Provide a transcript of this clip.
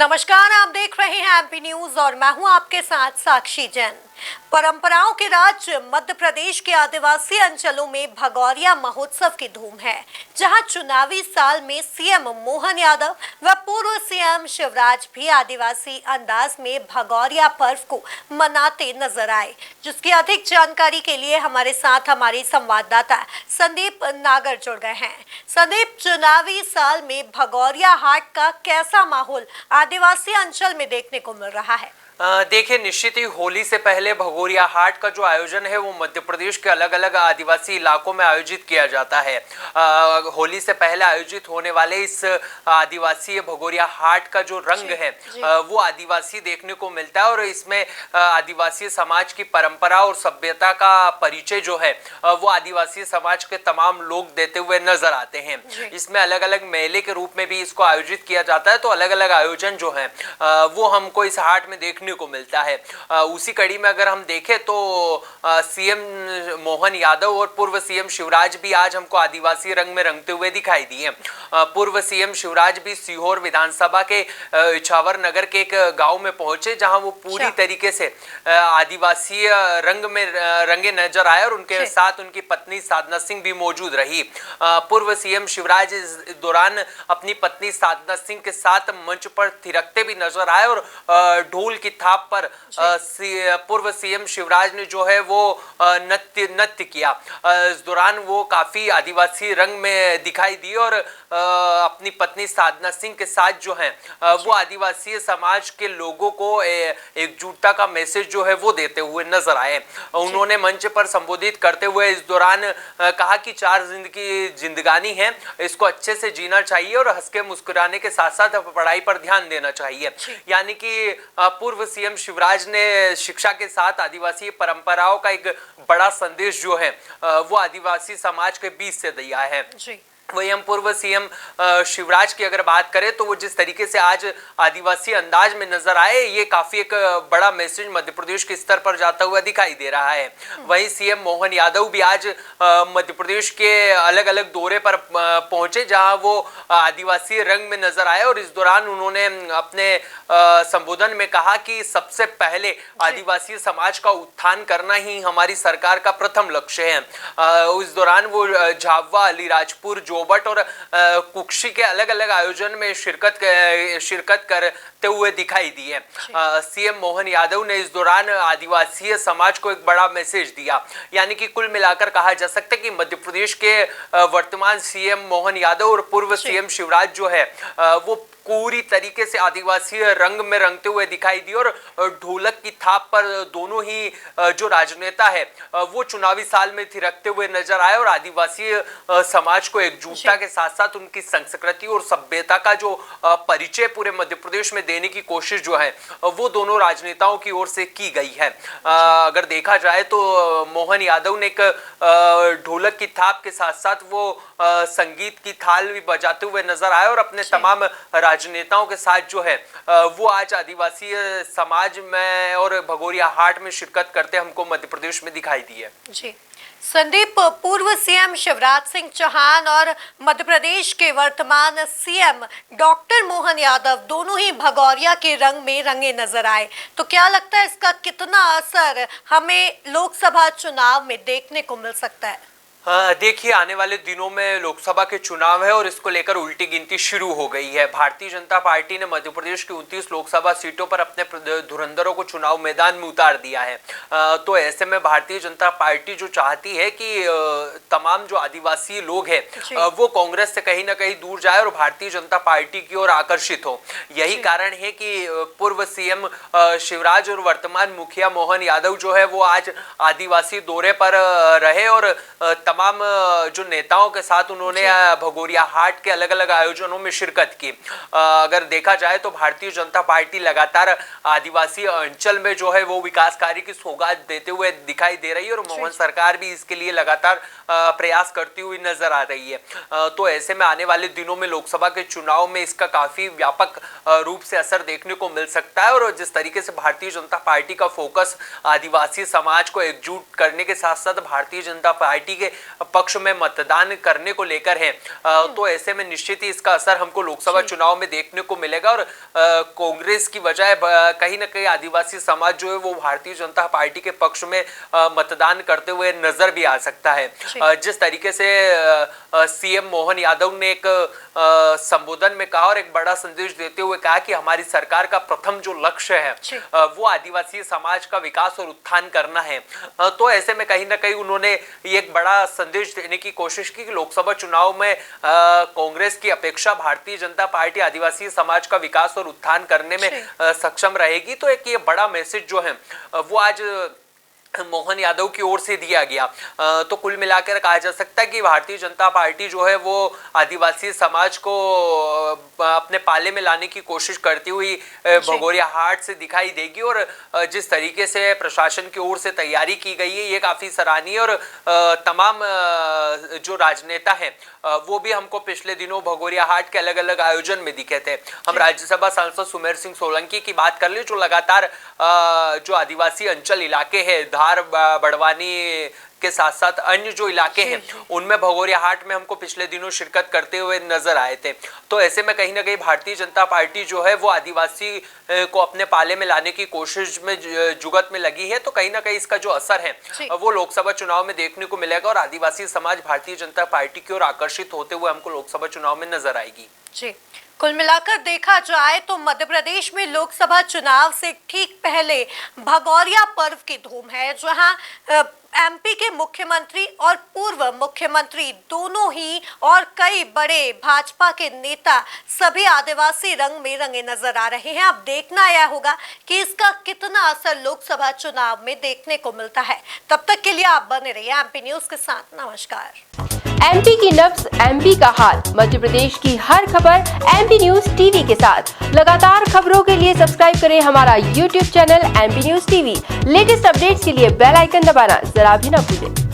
नमस्कार, आप देख रहे हैं एमपी न्यूज और मैं हूं आपके साथ साक्षी जैन। परंपराओं के राज्य मध्य प्रदेश के आदिवासी अंचलों में भगौरिया महोत्सव की धूम है, जहां चुनावी साल में सीएम मोहन यादव व पूर्व सीएम शिवराज भी आदिवासी अंदाज में भगौरिया पर्व को मनाते नजर आए। जिसकी अधिक जानकारी के लिए हमारे साथ हमारे संवाददाता संदीप नागर जुड़ गए हैं। संदीप, चुनावी साल में भगौरिया हाट का कैसा माहौल आदिवासी अंचल में देखने को मिल रहा है? देखिए, निश्चित ही होली से पहले भगोरिया हाट का जो आयोजन है वो मध्य प्रदेश के अलग अलग आदिवासी इलाकों में आयोजित किया जाता है। होली से पहले आयोजित होने वाले इस आदिवासी भगोरिया हाट का जो रंग है वो आदिवासी देखने को मिलता है और इसमें आदिवासी समाज की परंपरा और सभ्यता का परिचय जो है वो आदिवासी समाज के तमाम लोग देते हुए नजर आते हैं। इसमें अलग अलग मेले के रूप में भी इसको आयोजित किया जाता है, तो अलग अलग आयोजन जो है वो हमको इस हाट में देखने को मिलता है। उसी कड़ी में अगर हम देखें तो सीएम मोहन यादव और पूर्व सीएम शिवराज भी आज हमको आदिवासी रंग में रंगते हुए दिखाई दिए। पूर्व सीएम शिवराज भी सीहोर विधानसभा के इछावर नगर के एक गांव में पहुंचे, जहां वो पूरी तरीके से आदिवासी रंग में रंगे नजर आए और उनके साथ उनकी पत्नी साधना सिंह भी मौजूद रही। पूर्व सीएम शिवराज इस दौरान अपनी पत्नी साधना सिंह के साथ मंच पर थिरकते भी नजर आए और ढोल की थाप पर पूर्व सीएम शिवराज ने जो है वो नृत्य किया। इस दौरान वो काफी आदिवासी रंग में दिखाई दी और अपनी पत्नी साधना सिंह के साथ जो है वो आदिवासी समाज के लोगों को एकजुटता का मैसेज जो है वो देते हुए नजर आए। उन्होंने मंच पर संबोधित करते हुए इस दौरान कहा कि चार जिंदगानी है, इसको अच्छे से जीना चाहिए और हंस के मुस्कुराने के साथ साथ पढ़ाई पर ध्यान देना चाहिए। यानी कि पूर्व सीएम शिवराज ने शिक्षा के साथ आदिवासी परंपराओं का एक बड़ा संदेश जो है वो आदिवासी समाज के बीच से दिया है। वही हम पूर्व सीएम शिवराज की अगर बात करें तो वो जिस तरीके से आज आदिवासी अंदाज में नजर आए, ये काफी एक बड़ा मैसेज मध्य प्रदेश के स्तर पर जाता हुआ दिखाई दे रहा है। वहीं सीएम मोहन यादव भी आज मध्य प्रदेश के अलग अलग दौरे पर पहुंचे, जहां वो आदिवासी रंग में नजर आए और इस दौरान उन्होंने अपने संबोधन में कहा कि सबसे पहले आदिवासी समाज का उत्थान करना ही हमारी सरकार का प्रथम लक्ष्य है। उस दौरान वो झाबुआ, अलीराजपुर, जोबट और कुक्षी के अलग अलग आयोजन में शिरकत करते हुए दिखाई दिए। सीएम मोहन यादव ने इस दौरान आदिवासी समाज को एक बड़ा मैसेज दिया। यानी कि कुल मिलाकर कहा जा सकता है कि मध्य प्रदेश के वर्तमान सीएम मोहन यादव और पूर्व सीएम शिवराज जो है वो पूरी तरीके से आदिवासी रंग में रंगते हुए दिखाई दी और ढोलक की थाप पर दोनों ही जो राजनेता है वो चुनावी साल में थिरकते हुए नजर आए और आदिवासी समाज को एकजुटता के साथ साथ उनकी संस्कृति और सभ्यता का जो परिचय पूरे मध्य प्रदेश में देने की कोशिश जो है वो दोनों राजनेताओं की ओर से की गई है। अगर देखा जाए तो मोहन यादव ने एक ढोलक की थाप के साथ साथ वो संगीत की थाल भी बजाते हुए नजर आए और अपने तमाम राजनेताओं के साथ जो है वो आज आदिवासी समाज में और भगोरिया हाट में शिरकत करते हमको मध्य प्रदेश में दिखाई दी है। जी संदीप, पूर्व सीएम शिवराज सिंह चौहान और मध्य प्रदेश के वर्तमान सीएम डॉक्टर मोहन यादव दोनों ही भगौरिया के रंग में रंगे नजर आए, तो क्या लगता है इसका कितना असर हमें लोकसभा चुनाव में देखने को मिल सकता है? देखिए, आने वाले दिनों में लोकसभा के चुनाव है और इसको लेकर उल्टी गिनती शुरू हो गई है। भारतीय जनता पार्टी ने मध्य प्रदेश की 29 लोकसभा सीटों पर अपने धुरंधरों को चुनाव मैदान में उतार दिया है। तो ऐसे में भारतीय जनता पार्टी जो चाहती है कि तमाम जो आदिवासी लोग हैं वो कांग्रेस से कहीं ना कहीं दूर जाए और भारतीय जनता पार्टी की ओर आकर्षित हो। यही कारण है कि पूर्व सीएम शिवराज और वर्तमान मुखिया मोहन यादव जो है वो आज आदिवासी दौरे पर रहे और तमाम जो नेताओं के साथ उन्होंने भगोरिया हाट के अलग अलग आयोजनों में शिरकत की। अगर देखा जाए तो भारतीय जनता पार्टी लगातार आदिवासी अंचल में जो है वो विकास कार्य की सौगात देते हुए दिखाई दे रही है और मोहन सरकार भी इसके लिए लगातार प्रयास करती हुई नजर आ रही है। तो ऐसे में आने वाले दिनों में लोकसभा के चुनाव में इसका काफी व्यापक रूप से असर देखने को मिल सकता है और जिस तरीके से भारतीय जनता पार्टी का फोकस आदिवासी समाज को एकजुट करने के साथ साथ भारतीय जनता पार्टी के पक्ष में मतदान करने को लेकर है। तो ऐसे में निश्चित ही इसका असर हमको लोकसभा चुनाव में देखने को मिलेगा और कांग्रेस की बजाय कहीं ना कहीं आदिवासी समाज जो है वो भारतीय जनता पार्टी के पक्ष में मतदान करते हुए नजर भी आ सकता है। जिस तरीके से सीएम मोहन यादव ने एक संबोधन में कहा और एक बड़ा संदेश देते हुए कहा कि हमारी सरकार का प्रथम जो लक्ष्य है वो आदिवासी समाज का विकास और उत्थान करना है। तो ऐसे में कहीं ना कहीं उन्होंने एक बड़ा संदेश देने की कोशिश की कि लोकसभा चुनाव में कांग्रेस की अपेक्षा भारतीय जनता पार्टी आदिवासी समाज का विकास और उत्थान करने में सक्षम रहेगी। तो एक ये बड़ा मैसेज जो है वो आज मोहन यादव की ओर से दिया गया। तो कुल मिलाकर कहा जा सकता है कि भारतीय जनता पार्टी जो है वो आदिवासी समाज को अपने पाले में लाने की कोशिश करती हुई भगोरिया हाट से दिखाई देगी और जिस तरीके से प्रशासन की ओर से तैयारी की गई है ये काफी सराहनीय और तमाम जो राजनेता हैं वो भी हमको पिछले दिनों भगोरिया हाट के अलग अलग आयोजन में दिखे थे। हम राज्यसभा सांसद सुमेर सिंह सोलंकी की बात कर ले जो लगातार जो आदिवासी अंचल इलाके हैं धार बड़वानी के साथ साथ अन्य जो इलाके हैं उनमें भगोरिया हाट में हमको पिछले दिनों शिरकत करते हुए नजर आए थे। तो ऐसे में कहीं ना कहीं भारतीय जनता पार्टी जो है वो आदिवासी को अपने पाले में लाने की कोशिश में जुगत में लगी है। तो कहीं ना कहीं इसका जो असर है वो लोकसभा चुनाव में देखने को मिलेगा और आदिवासी समाज भारतीय जनता पार्टी की ओर आकर्षित होते हुए हमको लोकसभा चुनाव में नजर आएगी। जी, कुल मिलाकर देखा जाए तो मध्य प्रदेश में लोकसभा चुनाव से ठीक पहले भगोरिया पर्व की धूम है, जहां एमपी के मुख्यमंत्री और पूर्व मुख्यमंत्री दोनों ही और कई बड़े भाजपा के नेता सभी आदिवासी रंग में रंगे नजर आ रहे हैं। अब देखना यह होगा कि इसका कितना असर लोकसभा चुनाव में देखने को मिलता है। तब तक के लिए आप बने रहिए एमपी न्यूज के साथ। नमस्कार। एमपी की नब्ज एमपी का हाल, मध्य प्रदेश की हर खबर एमपी न्यूज टीवी के साथ। लगातार खबरों के लिए सब्सक्राइब करें हमारा YouTube channel MP news TV. Latest updates के लिए बेल आइकन दबाना जरा भी न भूलें।